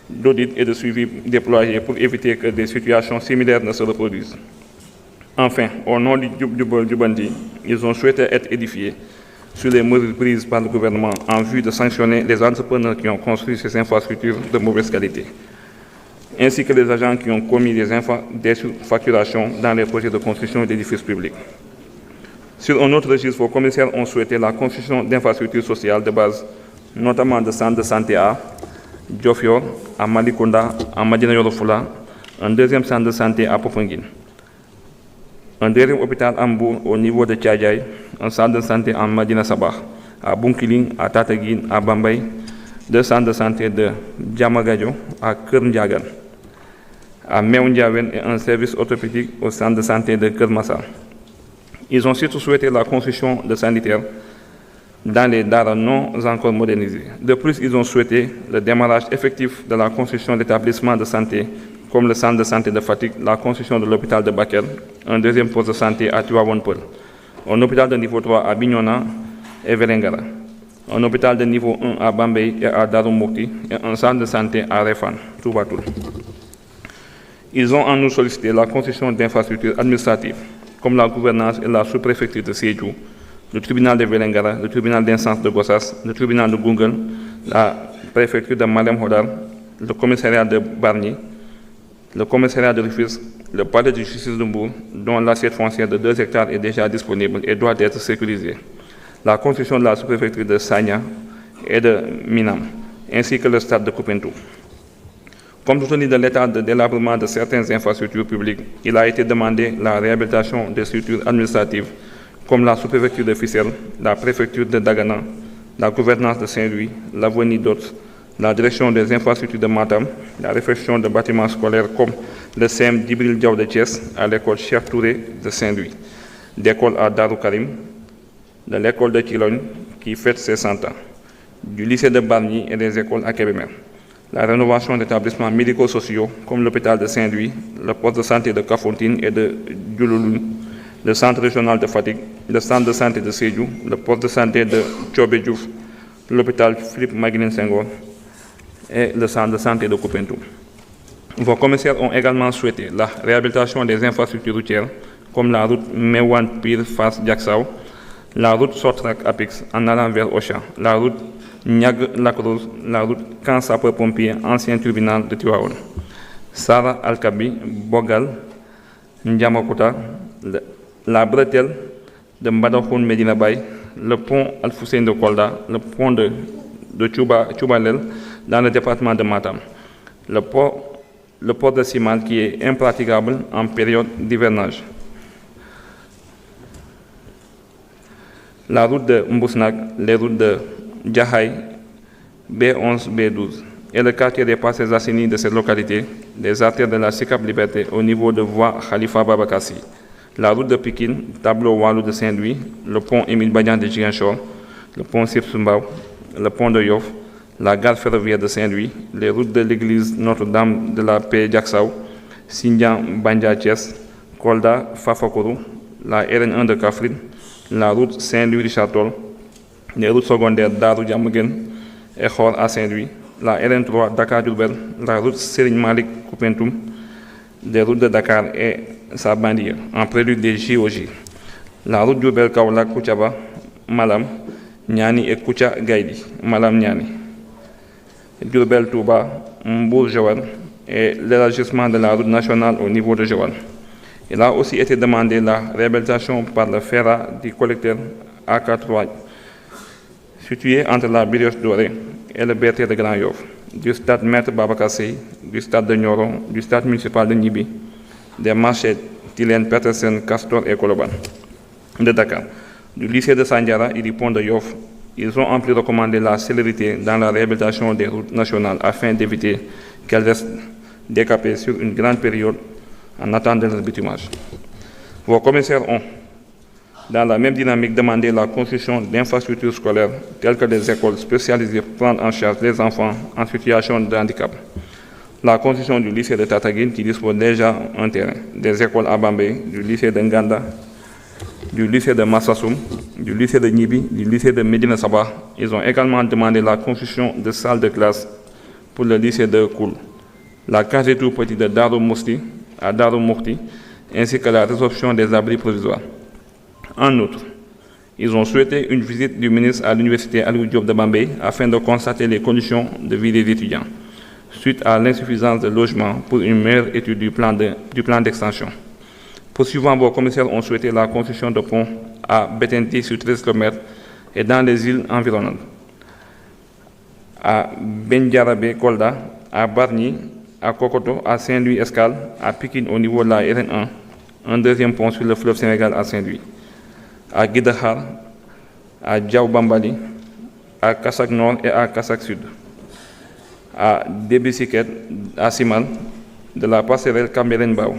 d'audit et de suivi déployés pour éviter que des situations similaires ne se reproduisent. Enfin, au nom du Bandi, ils ont souhaité être édifiés sur les mesures prises par le gouvernement en vue de sanctionner les entrepreneurs qui ont construit ces infrastructures de mauvaise qualité, ainsi que les agents qui ont commis des surfacturations dans les projets de construction d'édifices publics. Sur un autre registre, vos commissaires ont souhaité la construction d'infrastructures sociales de base, notamment de centres de santé à Diofior, à Malikounda, à Madina Yoro-Fula, un deuxième centre de santé à Popenguine, un deuxième hôpital à Mbour au niveau de Tchadjaï, un centre de santé en Madina Sabah, à Bunkiling, à Tataguine, à Bambay, deux centres de santé de Djamagadjo, à Kerndiagan, à Meoundiawen et un service orthopédique au centre de santé de Kermassa. Ils ont surtout souhaité la construction de sanitaires dans les daras non encore modernisés. De plus, ils ont souhaité le démarrage effectif de la construction d'établissements de santé comme le centre de santé de Fatick, la construction de l'hôpital de Bakel, un deuxième poste de santé à Tivaouane-Peulh, un hôpital de niveau 3 à Bignona et Vélingara, un hôpital de niveau 1 à Bambey et à Darou Mouhty et un centre de santé à Réfane, Toubatoul. Ils ont en outre sollicité la construction d'infrastructures administratives comme la gouvernance et la sous-préfecture de Sédhiou, le tribunal de Vélingara, le tribunal d'instance de Gossas, le tribunal de Goungheul, la préfecture de Malem Hodar, le commissariat de Bargny, le commissariat de Rufisque, le palais de justice de Mbour, dont l'assiette foncière de 2 hectares est déjà disponible et doit être sécurisée, la construction de la sous-préfecture de Sagna et de Minam, ainsi que le stade de Koupentoum. Compte tenu de l'état de délabrement de certaines infrastructures publiques, il a été demandé la réhabilitation des structures administratives comme la sous-préfecture de Fissel, la préfecture de Dagana, la gouvernance de Saint-Louis, l'avenue d'Hôtes, la direction des infrastructures de Matam, la réfection de bâtiments scolaires comme le CEM d'Ibril Diaw de Thiès à l'école Cheikh Touré de Saint-Louis, l'école à Darou Karim, de l'école de Thilogne qui fête ses 100 ans, du lycée de Bargny et des écoles à Kébémer, la rénovation d'établissements médico-sociaux comme l'hôpital de Saint-Louis, le poste de santé de Kafountine et de Diouloulou, le centre régional de Fatick, le centre de santé de Sédhiou, le poste de santé de Thiobé Diouf, l'hôpital Philippe Maguilène Senghor et le centre de santé de Koupentoum. Vos commissaires ont également souhaité la réhabilitation des infrastructures routières comme la route Meouane-Pire-Fass-Diacksao, la route Sotrac-Apix en allant vers Ocha, la route Niag-Lacrose, la route Camp Sapeur-Pompier, ancien tribunal de Tivaouane, Sara Al-Kabi, Bogal, Ndiamakouta, la bretelle de Mbadakhoune Medina Bay, le pont Al-Foussein de Kolda, le pont de Tchoubalel dans le département de Matam, le port de Simal qui est impraticable en période d'hivernage, la route de Mbousnak, les routes de Djahaï, B11, B12 et le quartier des Passes Assainies de cette localité, les artères de la SICAP Liberté au niveau de voie Khalifa Babakassi, la route de Pikine, tableau Walou de Saint-Louis, le pont Émile Badian de Ziguinchor, le pont Sipsumbao, le pont de Yoff, la gare ferroviaire de Saint-Louis, les routes de l'église Notre-Dame de la Paix Diacksao, Sindian Bandia Thiès, Kolda Fafakourou, la RN1 de Kaffrine, la route Saint-Louis-Richard Toll, les routes secondaires d'Arou Diamaguène et Khor à Saint-Louis, la RN3 Dakar-Diourbel, la route Serigne Malik Koupentoum, les routes de Dakar et sa banlieue, en prélude des JOJ, la route Diourbel-Kaolack Koutiaba, Malam, Niani et Koutia Gaïdi, Malam Niani, Diourbel-Touba, Mbour-Joal et l'élargissement de la route nationale au niveau de Joal. Il a aussi été demandé la réhabilitation par le FERA du collecteur AK3 situé entre la Brioche Dorée et le BRT de Grand Yoff, du stade Maître Babacar Sèye, du stade de Nioro, du stade municipal de Nibi, des marchés Tilène, Petersen, Castor et Koloban, de Dakar, du lycée de Sandiara et du pont de Yoff. Ils ont en plus recommandé la célérité dans la réhabilitation des routes nationales afin d'éviter qu'elles restent décapées sur une grande période en attendant leur bitumage. Vos commissaires ont, dans la même dynamique, demandé la construction d'infrastructures scolaires telles que des écoles spécialisées pour prendre en charge les enfants en situation de handicap, la construction du lycée de Tataguine qui dispose déjà un terrain, des écoles à Bambey, du lycée de Nganda, du lycée de Massassoum, du lycée de Nibi, du lycée de Medina Sabah. Ils ont également demandé la construction de salles de classe pour le lycée de Koul, la case des tout-petits de Darou Mousty à Darou Mourti, ainsi que la résorption des abris provisoires. En outre, ils ont souhaité une visite du ministre à l'université Aliou Diop de Bambey afin de constater les conditions de vie des étudiants, suite à l'insuffisance de logements pour une meilleure étude du plan d'extension. Poursuivant, vos commissaires ont souhaité la construction de ponts à Betenti sur 13 km et dans les îles environnantes, à Bendiarabé, Kolda, à Bargny, à Kokoto, à Saint-Louis-Escale, à Pikine au niveau de la RN1, un deuxième pont sur le fleuve Sénégal à Saint-Louis, à Guidahar, à Diaw Bambali, à Kassak Nord et à Kassak Sud, à Débisiket, à Simal, de la passerelle Cambérène-Bao,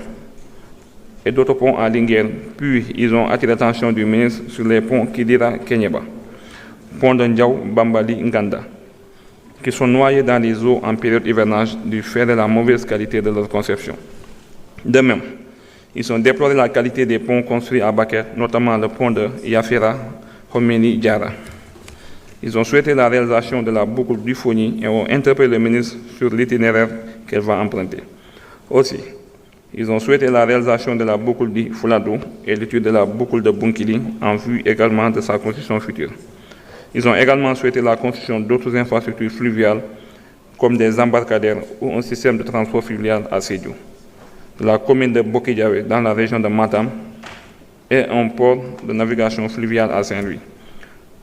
et d'autres ponts à Linguère. Puis, ils ont attiré l'attention du ministre sur les ponts Kidira-Kenyeba, pont de Ndiaw Bambali-Nganda, qui sont noyés dans les eaux en période hivernage du fait de la mauvaise qualité de leur conception. De même, ils ont déploré la qualité des ponts construits à Bakel, notamment le pont de Yafira, Khomeini, Diara. Ils ont souhaité la réalisation de la boucle du Foni et ont interpellé le ministre sur l'itinéraire qu'elle va emprunter. Aussi, ils ont souhaité la réalisation de la boucle du Fouladou et l'étude de la boucle de Bunkili en vue également de sa construction future. Ils ont également souhaité la construction d'autres infrastructures fluviales comme des embarcadères ou un système de transport fluvial à Sédhiou. de la commune de Bokidiawé dans la région de Matam et un port de navigation fluviale à Saint-Louis.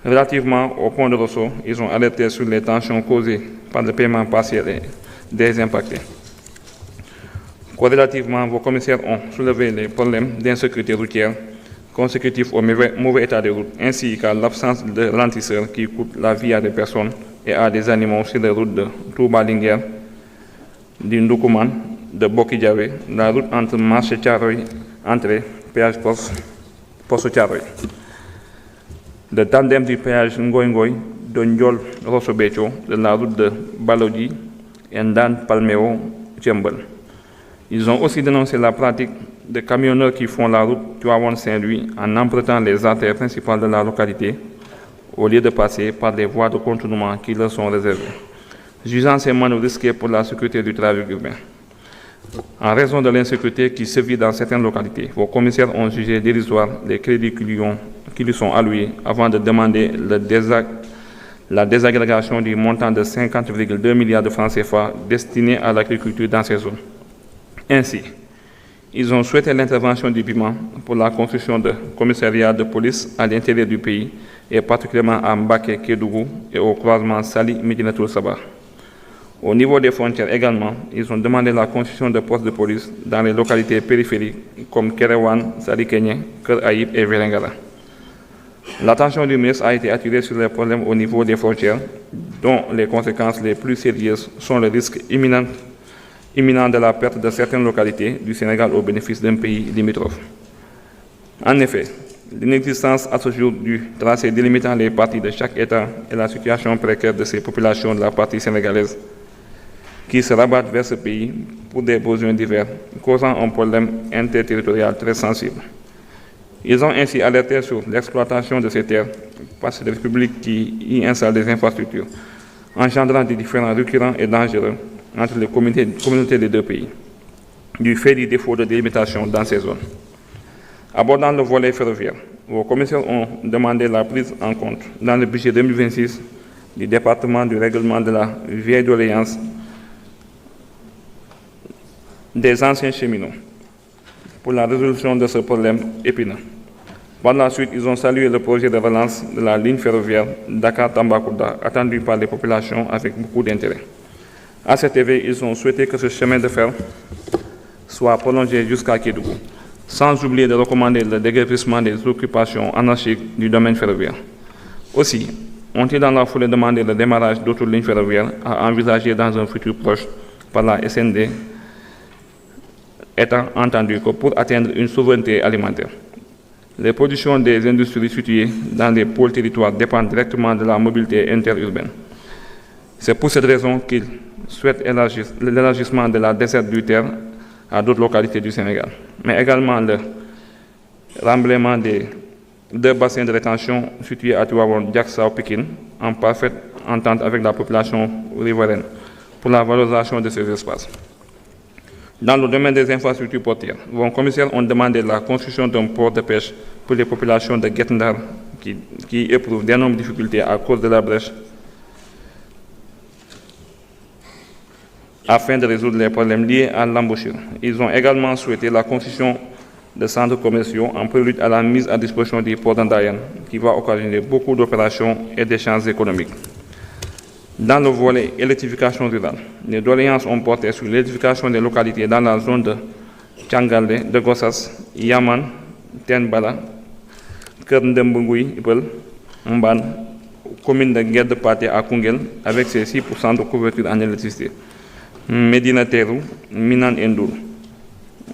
Relativement au pont de Rosso, ils ont alerté sur les tensions causées par le paiement partiel et désimpacté. Corrélativement, vos commissaires ont soulevé les problèmes d'insécurité routière consécutifs au mauvais état des routes, ainsi qu'à l'absence de ralentisseurs qui coûtent la vie à des personnes et à des animaux sur les routes de Touba-Linguère, d'Indoukoumane, de Bokidiawé, la route entre Marché Thiaroye, entrée, péage Poste Thiaroye. Le tandem du péage Ngoy, de Ndiol Rosso-Béthio, de la route de Balodi et Ndan Palmeo Tchembel. Ils ont aussi dénoncé la pratique de camionneurs qui font la route Tivaouane-Saint-Louis en empruntant les artères principales de la localité au lieu de passer par des voies de contournement qui leur sont réservées, jugeant ces manœuvres risquées pour la sécurité du trafic urbain. En raison de l'insécurité qui sévit dans certaines localités, vos commissaires ont jugé dérisoire les crédits qui lui sont alloués avant de demander la désagrégation du montant de 50,2 milliards de francs CFA destinés à l'agriculture dans ces zones. Ainsi, ils ont souhaité l'intervention du PIMA pour la construction de commissariats de police à l'intérieur du pays et particulièrement à Mbaké, Kédougou et au croisement Sali-Médinatoul Sabah. Au niveau des frontières également, ils ont demandé la construction de postes de police dans les localités périphériques comme Kéréwan, Sali-Kenyé, Keur Aïb et Vélingara. L'attention du ministre a été attirée sur les problèmes au niveau des frontières, dont les conséquences les plus sérieuses sont le risque imminent de la perte de certaines localités du Sénégal au bénéfice d'un pays limitrophe. En effet, l'inexistence à ce jour du tracé délimitant les parties de chaque État et la situation précaire de ces populations de la partie sénégalaise qui se rabattent vers ce pays pour des besoins divers, causant un problème interterritorial très sensible. Ils ont ainsi alerté sur l'exploitation de ces terres par ces républiques qui y installent des infrastructures, engendrant des différends récurrents et dangereux entre les communautés des deux pays, du fait du défaut de délimitation dans ces zones. Abordant le volet ferroviaire, vos commissaires ont demandé la prise en compte dans le budget 2026 du département du règlement de la vieille doléance des anciens cheminots pour la résolution de ce problème épineux. Par la suite, ils ont salué le projet de relance de la ligne ferroviaire Dakar-Tambacounda, attendu par les populations avec beaucoup d'intérêt. À cet effet, ils ont souhaité que ce chemin de fer soit prolongé jusqu'à Kédougou, sans oublier de recommander le déguerpissement des occupations anarchiques du domaine ferroviaire. Aussi, ont-ils dans la foulée demandé le démarrage d'autres lignes ferroviaires à envisager dans un futur proche par la SND, étant entendu que pour atteindre une souveraineté alimentaire, les productions des industries situées dans les pôles territoires dépendent directement de la mobilité interurbaine. C'est pour cette raison qu'ils souhaitent l'élargissement de la desserte du terre à d'autres localités du Sénégal, mais également le remblaiement des deux bassins de rétention situés à Tivaouane, Diacksao, Pikine, en parfaite entente avec la population riveraine pour la valorisation de ces espaces. Dans le domaine des infrastructures portières, vos commissaires ont demandé la construction d'un port de pêche pour les populations de Guet-Ndar qui éprouvent d'énormes difficultés à cause de la brèche, afin de résoudre les problèmes liés à l'embouchure. Ils ont également souhaité la construction de centres commerciaux en prélude à la mise à disposition du port d'Andayan, qui va occasionner beaucoup d'opérations et d'échanges économiques. Dans le volet électrification rurale, les doléances ont porté sur l'électrification des localités dans la zone de Tchangale, de Gossas, Yaman, Tenbala, Kerndembungoui, Mban, commune de Guet-de-Paté à Koungheul, avec ses 6% de couverture en électricité. Medina Terou, Minan Endour,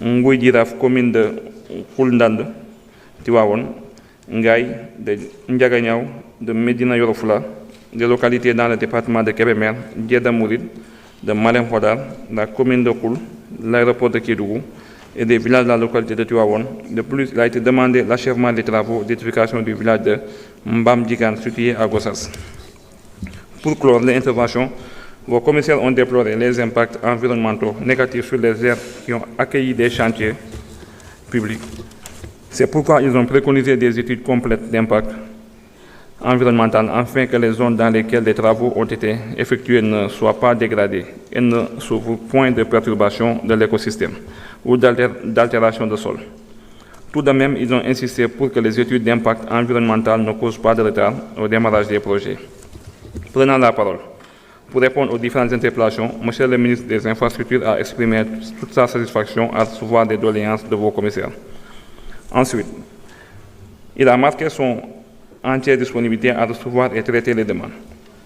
Ngouy Giraf, commune de Koulndand, Tivaouane, Ngaï, de Ndiaganyao, de Medina Yorofula, des localités dans le département de Kébémer, Djeddah Mouride, de Malem Hodar, la commune de Koul, l'aéroport de Kédougou et des villages de la localité de Tivaouane. De plus, il a été demandé l'achèvement des travaux d'électrification du village de Mbam-Djigan, situé à Gossas. Pour clore l'intervention, vos commissaires ont déploré les impacts environnementaux négatifs sur les aires qui ont accueilli des chantiers publics. C'est pourquoi ils ont préconisé des études complètes d'impact environnemental afin que les zones dans lesquelles les travaux ont été effectués ne soient pas dégradées et ne s'ouvrent point de perturbation de l'écosystème. ou d'altération de sol. Tout de même, ils ont insisté pour que les études d'impact environnemental ne causent pas de retard au démarrage des projets. Prenant la parole, pour répondre aux différentes interpellations, M. le ministre des Infrastructures a exprimé toute sa satisfaction à recevoir des doléances de vos commissaires. Ensuite, il a marqué son entière disponibilité à recevoir et traiter les demandes.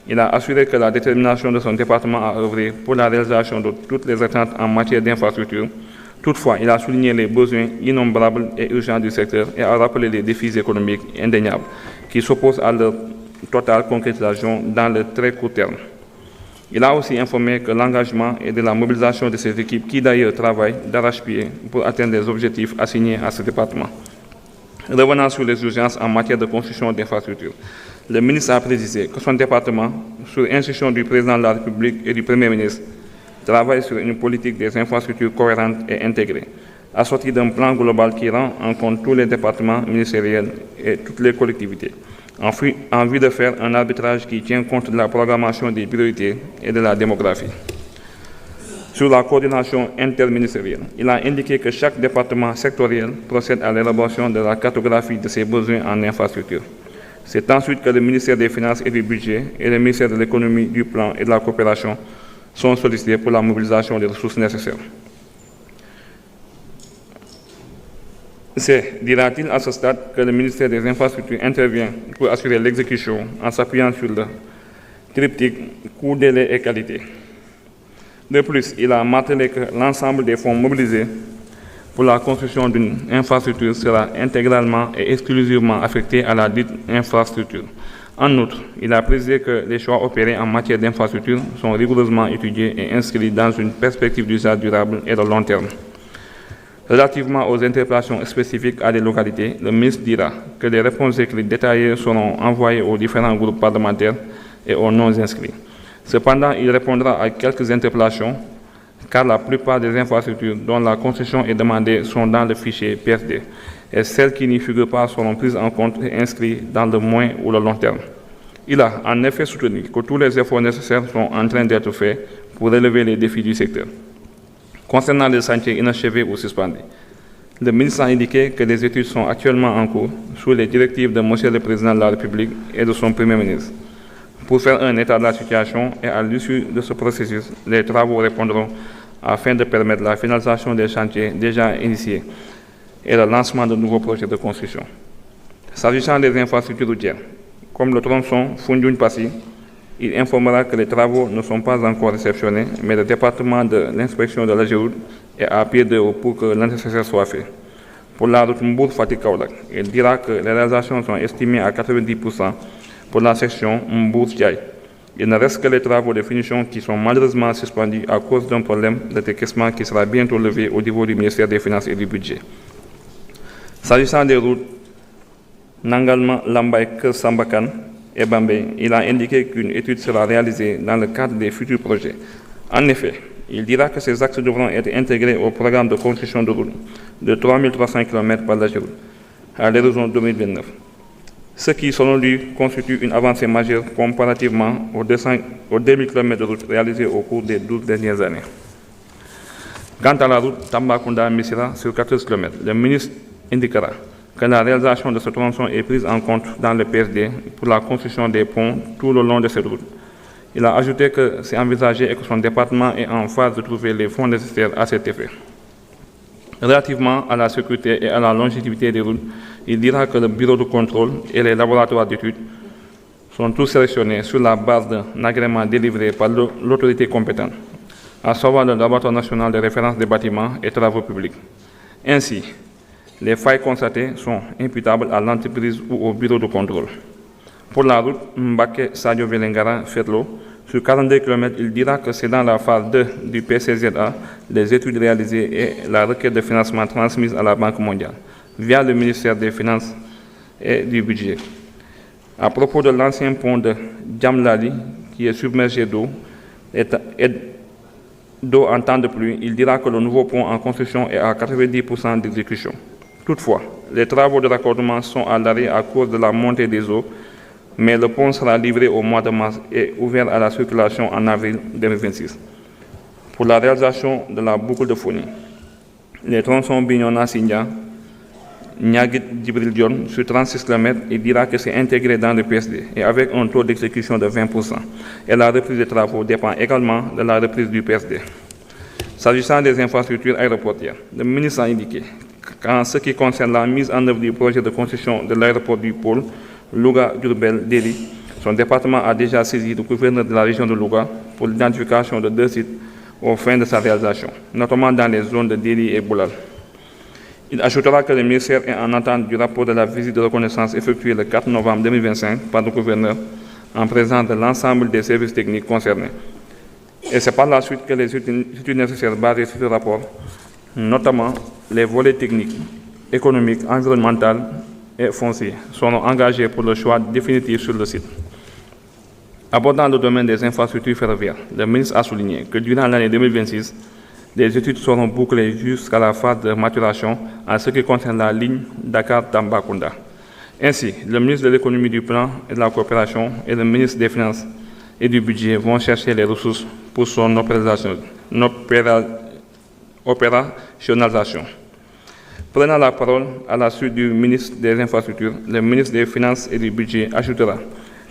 Il a assuré que la détermination de son département à œuvrer pour la réalisation de toutes les attentes en matière d'infrastructure. Toutefois, il a souligné les besoins innombrables et urgents du secteur et a rappelé les défis économiques indéniables qui s'opposent à leur totale concrétisation dans le très court terme. Il a aussi informé que l'engagement et de la mobilisation de ces équipes qui d'ailleurs travaillent d'arrache-pied pour atteindre les objectifs assignés à ce département. Revenant sur les urgences en matière de construction d'infrastructures, le ministre a précisé que son département, sur instruction du président de la République et du Premier ministre, travaille sur une politique des infrastructures cohérente et intégrée, assortie d'un plan global qui rend en compte tous les départements ministériels et toutes les collectivités, en vue de faire un arbitrage qui tient compte de la programmation des priorités et de la démographie. Sur la coordination interministérielle, il a indiqué que chaque département sectoriel procède à l'élaboration de la cartographie de ses besoins en infrastructure. C'est ensuite que le ministère des Finances et du Budget et le ministère de l'Économie, du Plan et de la Coopération sont sollicités pour la mobilisation des ressources nécessaires. C'est, dira-t-il à ce stade, que le ministère des Infrastructures intervient pour assurer l'exécution en s'appuyant sur le triptyque coût, délai et qualité. De plus, il a martelé que l'ensemble des fonds mobilisés pour la construction d'une infrastructure sera intégralement et exclusivement affecté à la dite infrastructure. En outre, il a précisé que les choix opérés en matière d'infrastructure sont rigoureusement étudiés et inscrits dans une perspective d'usage durable et de long terme. Relativement aux interpellations spécifiques à des localités, le ministre dira que les réponses écrites détaillées seront envoyées aux différents groupes parlementaires et aux non-inscrits. Cependant, il répondra à quelques interpellations, car la plupart des infrastructures dont la construction est demandée sont dans le fichier PSD, et celles qui n'y figurent pas seront prises en compte et inscrites dans le moyen ou le long terme. Il a en effet soutenu que tous les efforts nécessaires sont en train d'être faits pour relever les défis du secteur. Concernant les chantiers inachevés ou suspendus, le ministre a indiqué que des études sont actuellement en cours sous les directives de M. le Président de la République et de son Premier ministre. Pour faire un état de la situation et à l'issue de ce processus, les travaux répondront afin de permettre la finalisation des chantiers déjà initiés et le lancement de nouveaux projets de construction. S'agissant des infrastructures routières, comme le tronçon Foundiougne-Passy, il informera que les travaux ne sont pas encore réceptionnés, mais le département de l'inspection de l'AGEROUTE est à pied d'œuvre pour que le nécessaire soit fait. Pour la route Mbour-Fatick-Kaolack, il dira que les réalisations sont estimées à 90% pour la section Mbour-Thiaye. Il ne reste que les travaux de finition qui sont malheureusement suspendus à cause d'un problème de décaissement qui sera bientôt levé au niveau du ministère des Finances et du Budget. S'agissant des routes Nangalma, Lambaye, Sambakan et Bambey, il a indiqué qu'une étude sera réalisée dans le cadre des futurs projets. En effet, il dira que ces axes devront être intégrés au programme de construction de routes de 3300 km par l'AGEROUTE à l'horizon 2029. Ce qui, selon lui, constitue une avancée majeure comparativement aux 2000 km de route réalisés au cours des 12 dernières années. Quant à la route Tambacounda-Missira sur 14 km, le ministre indiquera que la réalisation de ce tronçon est prise en compte dans le PSD pour la construction des ponts tout le long de cette route. Il a ajouté que c'est envisagé et que son département est en phase de trouver les fonds nécessaires à cet effet. Relativement à la sécurité et à la longévité des routes, il dira que le bureau de contrôle et les laboratoires d'études sont tous sélectionnés sur la base d'un agrément délivré par l'autorité compétente, à savoir le laboratoire national de référence des bâtiments et travaux publics. Ainsi, les failles constatées sont imputables à l'entreprise ou au bureau de contrôle. Pour la route Mbacké-Sadio-Vélingara-Ferlo, sur 42 km, il dira que c'est dans la phase 2 du PCZA, les études réalisées et la requête de financement transmise à la Banque mondiale, via le ministère des Finances et du Budget. À propos de l'ancien pont de Djamlali, qui est submergé d'eau en temps de pluie, il dira que le nouveau pont en construction est à 90% d'exécution. Toutefois, les travaux de raccordement sont à l'arrêt à cause de la montée des eaux, mais le pont sera livré au mois de mars et ouvert à la circulation en avril 2026. Pour la réalisation de la boucle de Foni, les tronçons Bignona-Signa, Niaguit-Djibril-Dione sur 36 km, il dira que c'est intégré dans le PSD et avec un taux d'exécution de 20%. Et la reprise des travaux dépend également de la reprise du PSD. S'agissant des infrastructures aéroportières, le ministre a indiqué qu'en ce qui concerne la mise en œuvre du projet de construction de l'aéroport du pôle Louga-Diourbel-Déli, son département a déjà saisi le gouverneur de la région de Louga pour l'identification de 2 sites aux fins de sa réalisation, notamment dans les zones de Déli et Boulal. Il ajoutera que le ministère est en attente du rapport de la visite de reconnaissance effectuée le 4 novembre 2025 par le gouverneur en présence de l'ensemble des services techniques concernés. Et c'est par la suite que les études nécessaires basées sur ce rapport, notamment les volets techniques, économiques, environnementaux et fonciers, seront engagés pour le choix définitif sur le site. Abordant le domaine des infrastructures ferroviaires, le ministre a souligné que durant l'année 2026, des études seront bouclées jusqu'à la phase de maturation en ce qui concerne la ligne Dakar-Tambacounda. Ainsi, le ministre de l'économie, du plan et de la coopération et le ministre des Finances et du budget vont chercher les ressources pour son opérationnalisation. Prenant la parole à la suite du ministre des Infrastructures, le ministre des Finances et du budget ajoutera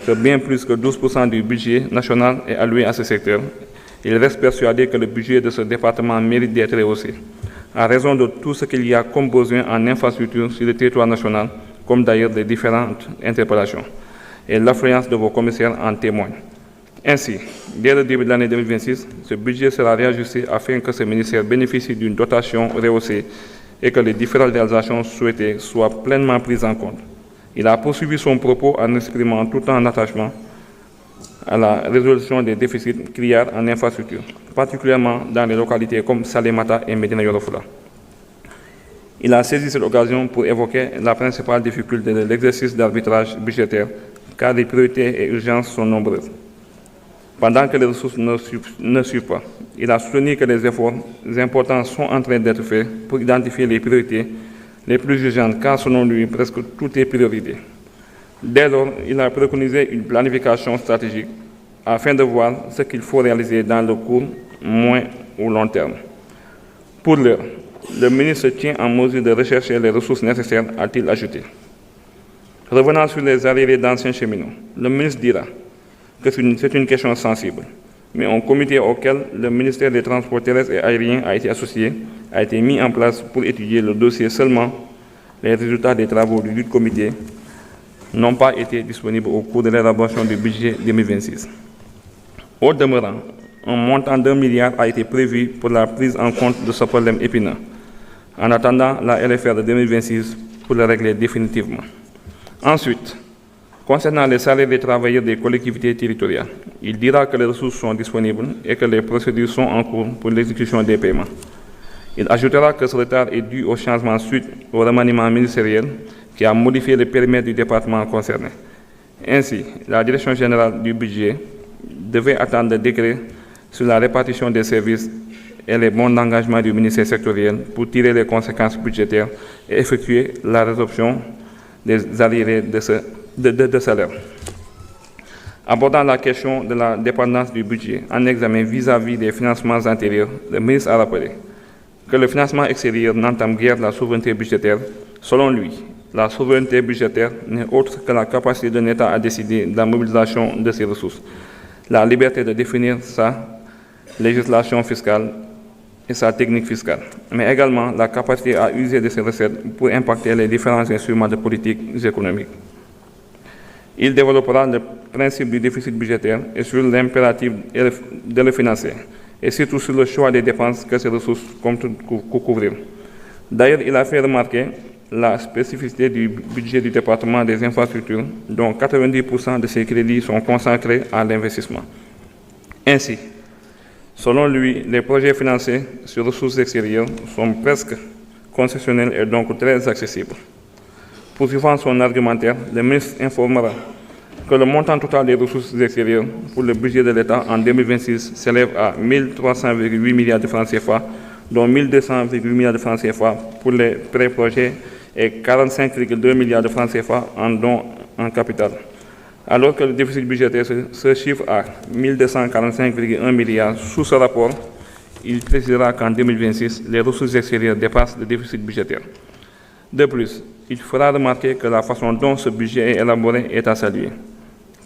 que bien plus que 12% du budget national est alloué à ce secteur. Il reste persuadé que le budget de ce département mérite d'être rehaussé, à raison de tout ce qu'il y a comme besoin en infrastructure sur le territoire national, comme d'ailleurs des différentes interpellations. Et l'affluence de vos commissaires en témoigne. Ainsi, dès le début de l'année 2026, ce budget sera réajusté afin que ce ministère bénéficie d'une dotation rehaussée et que les différentes réalisations souhaitées soient pleinement prises en compte. Il a poursuivi son propos en exprimant tout un attachement à la résolution des déficits criards en infrastructure, particulièrement dans les localités comme Salémata et Médina Yoro Foulah. Il a saisi cette occasion pour évoquer la principale difficulté de l'exercice d'arbitrage budgétaire, car les priorités et urgences sont nombreuses. Pendant que les ressources ne suivent pas, il a soutenu que les efforts importants sont en train d'être faits pour identifier les priorités les plus urgentes, car selon lui, presque tout est priorité. Dès lors, il a préconisé une planification stratégique afin de voir ce qu'il faut réaliser dans le court, moyen ou long terme. Pour l'heure, le ministre se tient en mesure de rechercher les ressources nécessaires, a-t-il ajouté. Revenant sur les arrivées d'anciens cheminots, le ministre dira que c'est une question sensible, mais un comité auquel le ministère des Transports terrestres et aériens a été associé a été mis en place pour étudier le dossier. Seulement, les résultats des travaux du comité n'ont pas été disponibles au cours de l'élaboration du budget 2026. Au demeurant, un montant d'1 milliard a été prévu pour la prise en compte de ce problème épineux, en attendant la LFR de 2026 pour le régler définitivement. Ensuite, concernant les salaires des travailleurs des collectivités territoriales, il dira que les ressources sont disponibles et que les procédures sont en cours pour l'exécution des paiements. Il ajoutera que ce retard est dû au changement suite au remaniement ministériel qui a modifié le périmètre du département concerné. Ainsi, la Direction générale du budget devait attendre le décret sur la répartition des services et les bons d'engagement du ministère sectoriel pour tirer les conséquences budgétaires et effectuer la résorption des arriérés de salaire. Abordant la question de la dépendance du budget en examen vis-à-vis des financements antérieurs, le ministre a rappelé que le financement extérieur n'entame guère la souveraineté budgétaire. Selon lui, la souveraineté budgétaire n'est autre que la capacité d'un État à décider de la mobilisation de ses ressources, la liberté de définir sa législation fiscale et sa technique fiscale, mais également la capacité à user de ses recettes pour impacter les différents instruments de politique économique. Il développera le principe du déficit budgétaire et sur l'impératif de le financer, et surtout sur le choix des dépenses que ces ressources comptent couvrir. D'ailleurs, il a fait remarquer la spécificité du budget du département des infrastructures, dont 90% de ces crédits sont consacrés à l'investissement. Ainsi, selon lui, les projets financés sur ressources extérieures sont presque concessionnels et donc très accessibles. Poursuivant son argumentaire, le ministre informera que le montant total des ressources extérieures pour le budget de l'État en 2026 s'élève à 1 300,8 milliards de francs CFA, dont 1 200,8 milliards de francs CFA pour les pré-projets et 45,2 milliards de francs CFA en dons en capital. Alors que le déficit budgétaire se chiffre à 1 245,1 milliards sous ce rapport, il précisera qu'en 2026, les ressources extérieures dépassent le déficit budgétaire. De plus, il fera remarquer que la façon dont ce budget est élaboré est à saluer,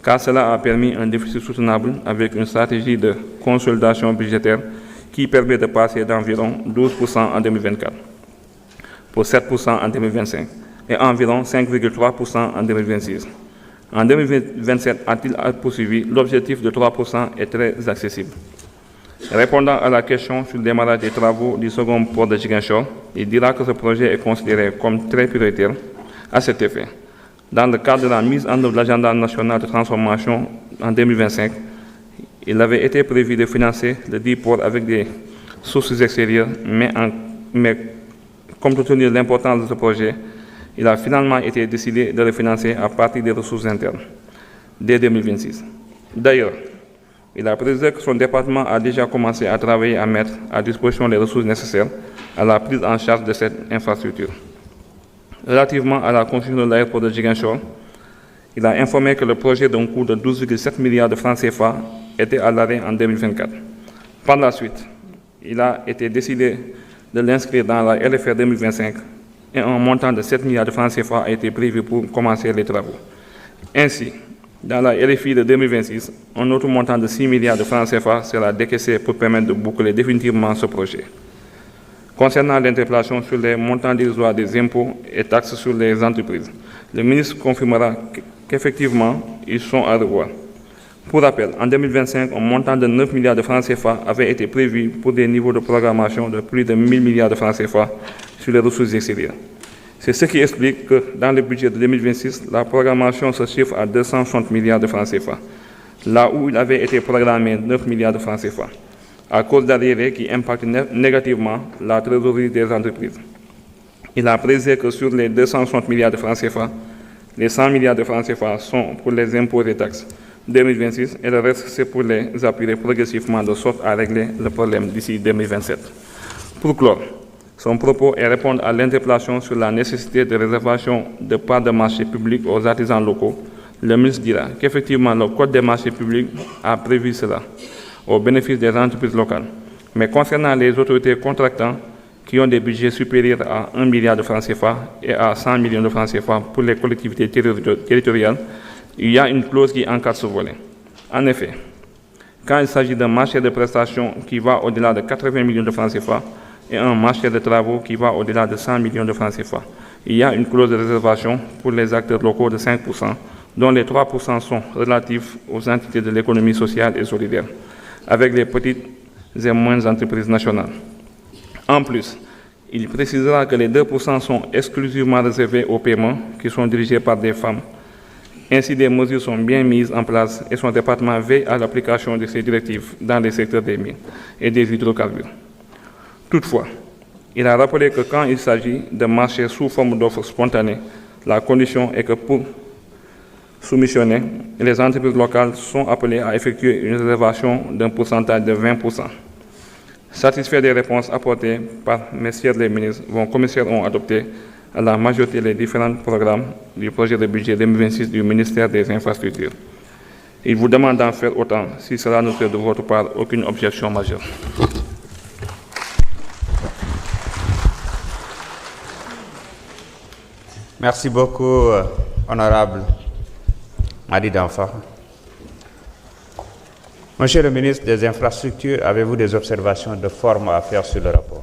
car cela a permis un déficit soutenable avec une stratégie de consolidation budgétaire qui permet de passer d'environ 12% en 2024 pour 7% en 2025 et environ 5,3% en 2026. En 2027, a-t-il poursuivi, l'objectif de 3% est très accessible. Répondant à la question sur le démarrage des travaux du second port de Ziguinchor, il dira que ce projet est considéré comme très prioritaire à cet effet. Dans le cadre de la mise en œuvre de l'agenda national de transformation en 2025, il avait été prévu de financer le dit port avec des sources extérieures, mais compte tenu de l'importance de ce projet, il a finalement été décidé de le financer à partir des ressources internes dès 2026. D'ailleurs, il a précisé que son département a déjà commencé à travailler à mettre à disposition les ressources nécessaires à la prise en charge de cette infrastructure. Relativement à la construction de l'aéroport de Ziguinchor, il a informé que le projet d'un coût de 12,7 milliards de francs CFA était à l'arrêt en 2024. Par la suite, il a été décidé de l'inscrire dans la LFR 2025 et un montant de 7 milliards de francs CFA a été prévu pour commencer les travaux. Ainsi, dans la LFI de 2026, un autre montant de 6 milliards de francs CFA sera décaissé pour permettre de boucler définitivement ce projet. Concernant l'interpellation sur les montants dérisoires des impôts et taxes sur les entreprises, le ministre confirmera qu'effectivement, ils sont à revoir. Pour rappel, en 2025, un montant de 9 milliards de francs CFA avait été prévu pour des niveaux de programmation de plus de 1 000 milliards de francs CFA sur les ressources extérieures. C'est ce qui explique que dans le budget de 2026, la programmation se chiffre à 260 milliards de francs CFA, là où il avait été programmé 9 milliards de francs CFA, à cause d'arriérés qui impactent négativement la trésorerie des entreprises. Il a précisé que sur les 260 milliards de francs CFA, les 100 milliards de francs CFA sont pour les impôts et taxes 2026 et le reste, c'est pour les appuyer progressivement de sorte à régler le problème d'ici 2027. Pour clore, son propos est répondre à l'interpellation sur la nécessité de réservation de parts de marché publics aux artisans locaux. Le ministre dira qu'effectivement, le Code des marchés publics a prévu cela au bénéfice des entreprises locales. Mais concernant les autorités contractantes qui ont des budgets supérieurs à 1 milliard de francs CFA et à 100 millions de francs CFA pour les collectivités territoriales, il y a une clause qui encadre ce volet. En effet, quand il s'agit d'un marché de prestations qui va au-delà de 80 millions de francs CFA et un marché de travaux qui va au-delà de 100 millions de francs CFA, il y a une clause de réservation pour les acteurs locaux de 5%, dont les 3% sont relatifs aux entités de l'économie sociale et solidaire, avec les petites et moyennes entreprises nationales. En plus, il précisera que les 2% sont exclusivement réservés aux paiements qui sont dirigés par des femmes. Ainsi, des mesures sont bien mises en place et son département veille à l'application de ces directives dans les secteurs des mines et des hydrocarbures. Toutefois, il a rappelé que quand il s'agit de marchés sous forme d'offres spontanées, la condition est que pour soumissionner, les entreprises locales sont appelées à effectuer une réservation d'un pourcentage de 20%. Satisfaits des réponses apportées par messieurs les ministres, vos commissaires ont adopté à la majorité les différents programmes du projet de budget 2026 du ministère des Infrastructures. Il vous demande d'en faire autant si cela ne fait de votre part aucune objection majeure. Merci beaucoup, honorable Madi Danfa. Monsieur le ministre des Infrastructures, avez-vous des observations de forme à faire sur le rapport?